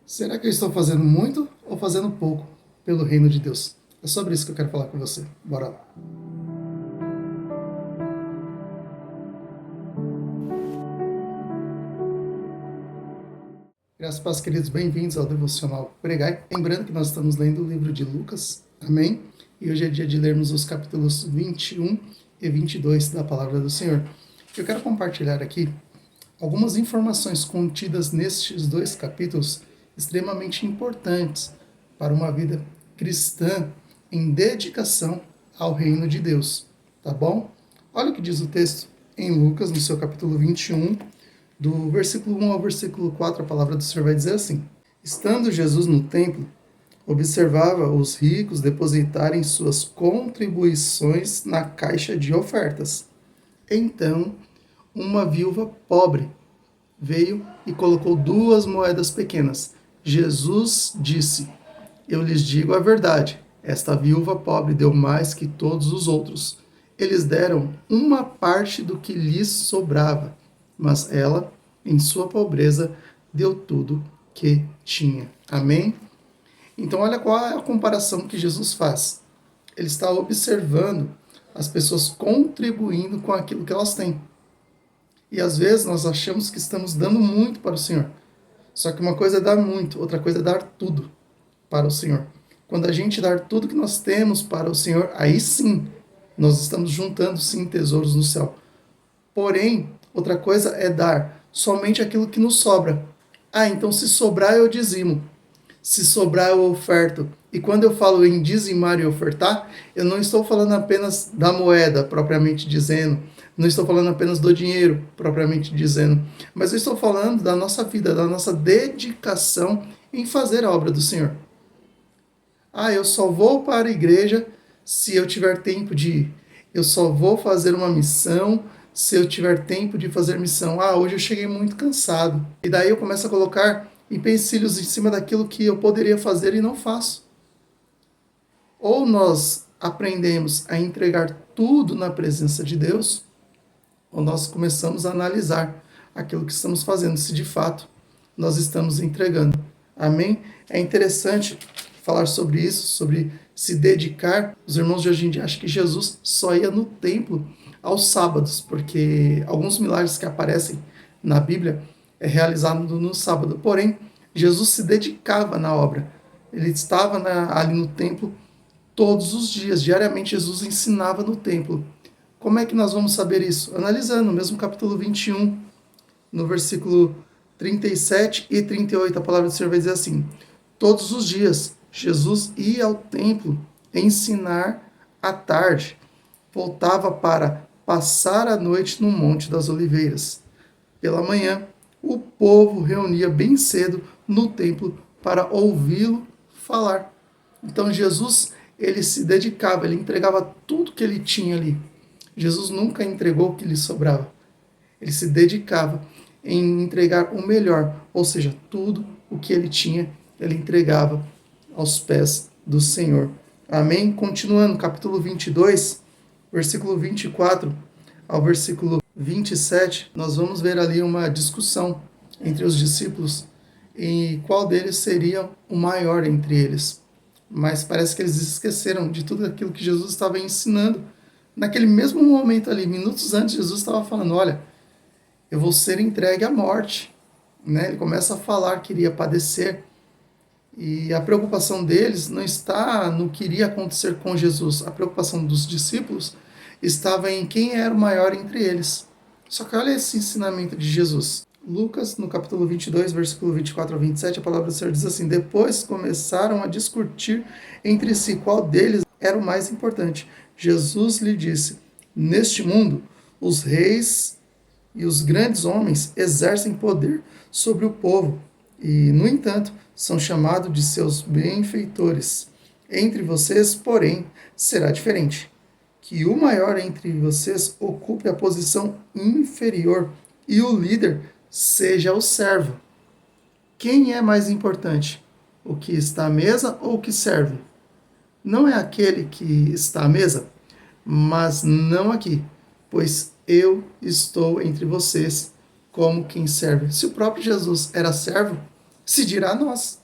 Será que eu estou fazendo muito ou fazendo pouco pelo reino de Deus? É sobre isso que eu quero falar com você. Bora lá. Graças a Deus, queridos, bem-vindos ao Devocional Pregai. Lembrando que nós estamos lendo o livro de Lucas, amém? E hoje é dia de lermos os capítulos 21 e 22 da Palavra do Senhor. Eu quero compartilhar aqui algumas informações contidas nestes dois capítulos extremamente importantes para uma vida cristã em dedicação ao reino de Deus, tá bom? Olha o que diz o texto em Lucas, no seu capítulo 21, do versículo 1 ao versículo 4, a palavra do Senhor vai dizer assim: Estando Jesus no templo, observava os ricos depositarem suas contribuições na caixa de ofertas. Então, uma viúva pobre veio e colocou 2 moedas pequenas. Jesus disse: Eu lhes digo a verdade, esta viúva pobre deu mais que todos os outros. Eles deram uma parte do que lhes sobrava, mas ela, em sua pobreza, deu tudo que tinha. Amém? Então, olha qual é a comparação que Jesus faz. Ele está observando as pessoas contribuindo com aquilo que elas têm. E às vezes nós achamos que estamos dando muito para o Senhor. Só que uma coisa é dar muito, outra coisa é dar tudo para o Senhor. Quando a gente dar tudo que nós temos para o Senhor, aí sim, nós estamos juntando sim tesouros no céu. Porém, outra coisa é dar somente aquilo que nos sobra. Ah, então se sobrar eu dizimo. Se sobrar eu oferto. E quando eu falo em dizimar e ofertar, eu não estou falando apenas da moeda, propriamente dizendo. Não estou falando apenas do dinheiro, propriamente dizendo. Mas eu estou falando da nossa vida, da nossa dedicação em fazer a obra do Senhor. Ah, eu só vou para a igreja se eu tiver tempo de ir. Eu só vou fazer uma missão se eu tiver tempo de fazer missão. Ah, hoje eu cheguei muito cansado. E daí eu começo a colocar empecilhos em cima daquilo que eu poderia fazer e não faço. Ou nós aprendemos a entregar tudo na presença de Deus, ou nós começamos a analisar aquilo que estamos fazendo, se de fato nós estamos entregando. Amém? É interessante falar sobre isso, sobre se dedicar. Os irmãos de hoje em dia acham que Jesus só ia no templo aos sábados, porque alguns milagres que aparecem na Bíblia é realizado no sábado. Porém, Jesus se dedicava na obra. Ele estava ali no templo todos os dias. Diariamente, Jesus ensinava no templo. Como é que nós vamos saber isso? Analisando no mesmo capítulo 21, no versículo 37 e 38, a palavra do Senhor vai dizer assim: Todos os dias, Jesus ia ao templo ensinar à tarde. Voltava para passar a noite no Monte das Oliveiras. Pela manhã, o povo reunia bem cedo no templo para ouvi-lo falar. Então Jesus, ele se dedicava, ele entregava tudo que ele tinha ali. Jesus nunca entregou o que lhe sobrava. Ele se dedicava em entregar o melhor, ou seja, tudo o que ele tinha, ele entregava aos pés do Senhor. Amém? Continuando, capítulo 22, versículo 24 ao versículo 27, nós vamos ver ali uma discussão entre os discípulos e qual deles seria o maior entre eles. Mas parece que eles esqueceram de tudo aquilo que Jesus estava ensinando. Naquele mesmo momento ali, minutos antes, Jesus estava falando: olha, eu vou ser entregue à morte. Né? Ele começa a falar que iria padecer. E a preocupação deles não está no que iria acontecer com Jesus. A preocupação dos discípulos estava em quem era o maior entre eles. Só que olha esse ensinamento de Jesus. Lucas, no capítulo 22, versículo 24 a 27, a palavra do Senhor diz assim: Depois começaram a discutir entre si qual deles era o mais importante. Jesus lhe disse: Neste mundo, os reis e os grandes homens exercem poder sobre o povo e, no entanto, são chamados de seus benfeitores. Entre vocês, porém, será diferente. Que o maior entre vocês ocupe a posição inferior e o líder seja o servo. Quem é mais importante? O que está à mesa ou o que serve? Não é aquele que está à mesa, mas não aqui, pois eu estou entre vocês como quem serve. Se o próprio Jesus era servo, Se dirá nós.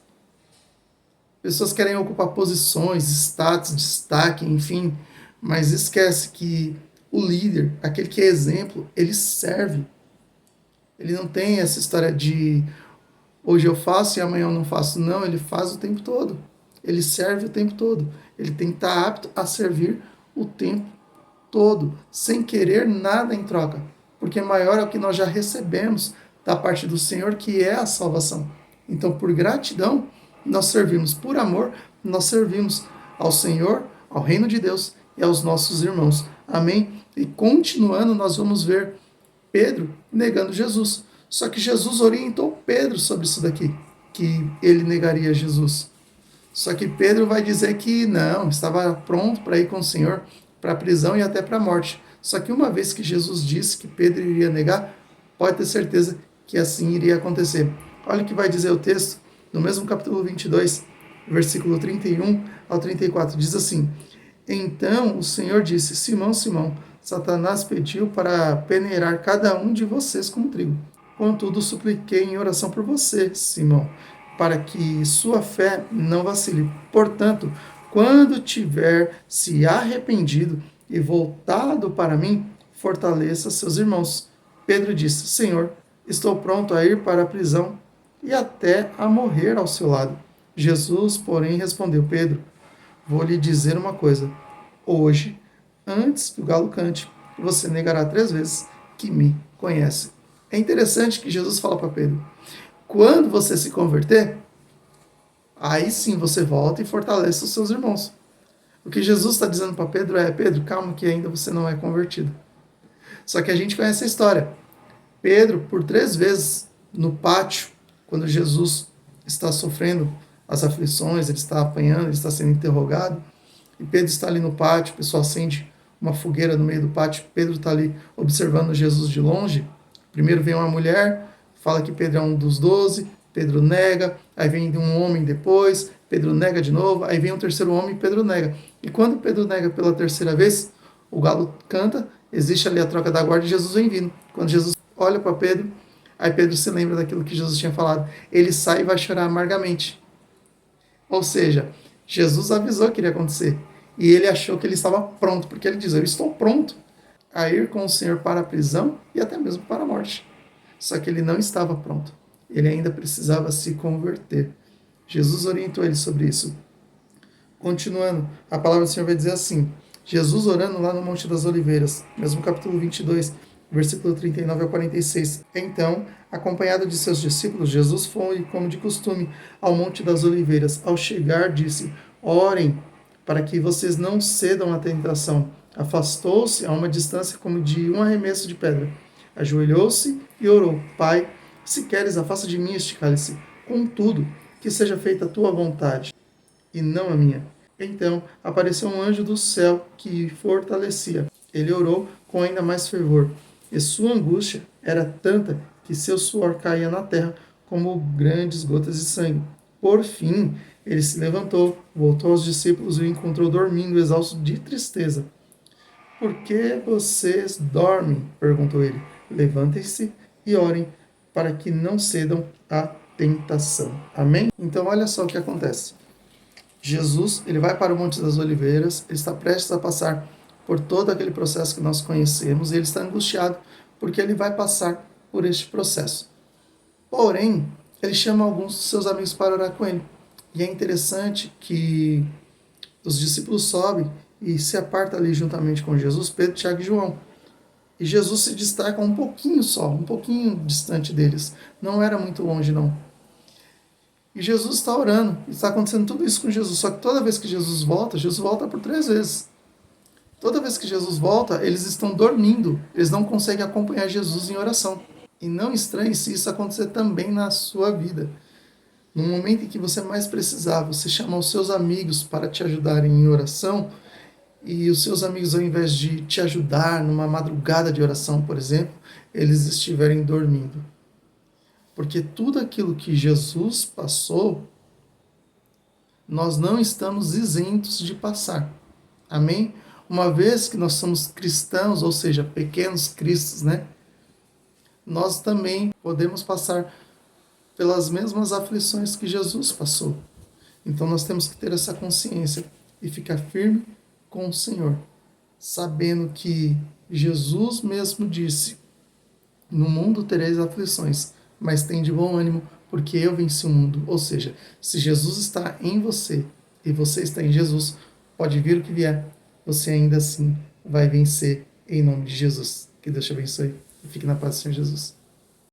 Pessoas querem ocupar posições, status, destaque, enfim, mas esquece que o líder, aquele que é exemplo, ele serve. Ele não tem essa história de hoje eu faço e amanhã eu não faço. Não, ele faz o tempo todo. Ele serve o tempo todo. Ele tem que estar apto a servir o tempo todo, sem querer nada em troca. Porque maior é o que nós já recebemos da parte do Senhor, que é a salvação. Então, por gratidão, nós servimos. Por amor, nós servimos ao Senhor, ao reino de Deus e aos nossos irmãos. Amém? E continuando, nós vamos ver Pedro negando Jesus. Só que Jesus orientou Pedro sobre isso daqui, que ele negaria Jesus. Só que Pedro vai dizer que não, estava pronto para ir com o Senhor para a prisão e até para a morte. Só que uma vez que Jesus disse que Pedro iria negar, pode ter certeza que assim iria acontecer. Olha o que vai dizer o texto, no mesmo capítulo 22, versículo 31 ao 34. Diz assim: Então o Senhor disse: Simão, Simão, Satanás pediu para peneirar cada um de vocês como trigo. Contudo, supliquei em oração por você, Simão, para que sua fé não vacile. Portanto, quando tiver se arrependido e voltado para mim, fortaleça seus irmãos. Pedro disse: Senhor, estou pronto a ir para a prisão e até a morrer ao seu lado. Jesus, porém, respondeu: Pedro, vou lhe dizer uma coisa. Hoje, antes que o galo cante, você negará 3 vezes que me conhece. É interessante que Jesus fala para Pedro: quando você se converter, aí sim você volta e fortalece os seus irmãos. O que Jesus está dizendo para Pedro é: Pedro, calma que ainda você não é convertido. Só que a gente conhece a história. Pedro, por 3 vezes no pátio, quando Jesus está sofrendo as aflições, ele está apanhando, ele está sendo interrogado, e Pedro está ali no pátio, o pessoal acende uma fogueira no meio do pátio, Pedro está ali observando Jesus de longe. Primeiro vem uma mulher, fala que Pedro é um dos 12, Pedro nega, aí vem um homem depois, Pedro nega de novo, aí vem um terceiro homem e Pedro nega. E quando Pedro nega pela 3ª vez, o galo canta, existe ali a troca da guarda e Jesus vem vindo. Quando Jesus olha para Pedro, aí Pedro se lembra daquilo que Jesus tinha falado. Ele sai e vai chorar amargamente. Ou seja, Jesus avisou que iria acontecer. E ele achou que ele estava pronto, porque ele diz: eu estou pronto a ir com o Senhor para a prisão e até mesmo para a morte. Só que ele não estava pronto. Ele ainda precisava se converter. Jesus orientou ele sobre isso. Continuando, a palavra do Senhor vai dizer assim: Jesus orando lá no Monte das Oliveiras, mesmo capítulo 22, versículo 39 ao 46. Então, acompanhado de seus discípulos, Jesus foi, como de costume, ao Monte das Oliveiras. Ao chegar, disse: orem para que vocês não cedam à tentação. Afastou-se a uma distância como de um arremesso de pedra. Ajoelhou-se e orou: Pai, se queres, afasta de mim este cálice. Contudo, que seja feita a tua vontade e não a minha. Então apareceu um anjo do céu que fortalecia. Ele orou com ainda mais fervor, e sua angústia era tanta que seu suor caía na terra como grandes gotas de sangue. Por fim, ele se levantou, voltou aos discípulos e o encontrou dormindo, exausto de tristeza. Por que vocês dormem? Perguntou ele. Levantem-se e orem, para que não cedam à tentação. Amém? Então olha só o que acontece. Jesus, ele vai para o Monte das Oliveiras, ele está prestes a passar por todo aquele processo que nós conhecemos, e ele está angustiado porque ele vai passar por este processo. Porém, ele chama alguns dos seus amigos para orar com ele. E é interessante que os discípulos sobem e se apartam ali juntamente com Jesus, Pedro, Tiago e João. E Jesus se destaca um pouquinho só, um pouquinho distante deles. Não era muito longe, não. E Jesus está orando, e está acontecendo tudo isso com Jesus. Só que toda vez que Jesus volta por 3 vezes. Toda vez que Jesus volta, eles estão dormindo. Eles não conseguem acompanhar Jesus em oração. E não estranhe se isso acontecer também na sua vida. No momento em que você mais precisar, você chama os seus amigos para te ajudarem em oração, e os seus amigos, ao invés de te ajudar numa madrugada de oração, por exemplo, eles estiverem dormindo. Porque tudo aquilo que Jesus passou, nós não estamos isentos de passar. Amém? Uma vez que nós somos cristãos, ou seja, pequenos cristos, né? Nós também podemos passar pelas mesmas aflições que Jesus passou. Então nós temos que ter essa consciência e ficar firme com o Senhor, sabendo que Jesus mesmo disse: no mundo tereis aflições, mas tem de bom ânimo, porque eu venci o mundo. Ou seja, se Jesus está em você e você está em Jesus, pode vir o que vier, você ainda assim vai vencer em nome de Jesus. Que Deus te abençoe e fique na paz do Senhor Jesus.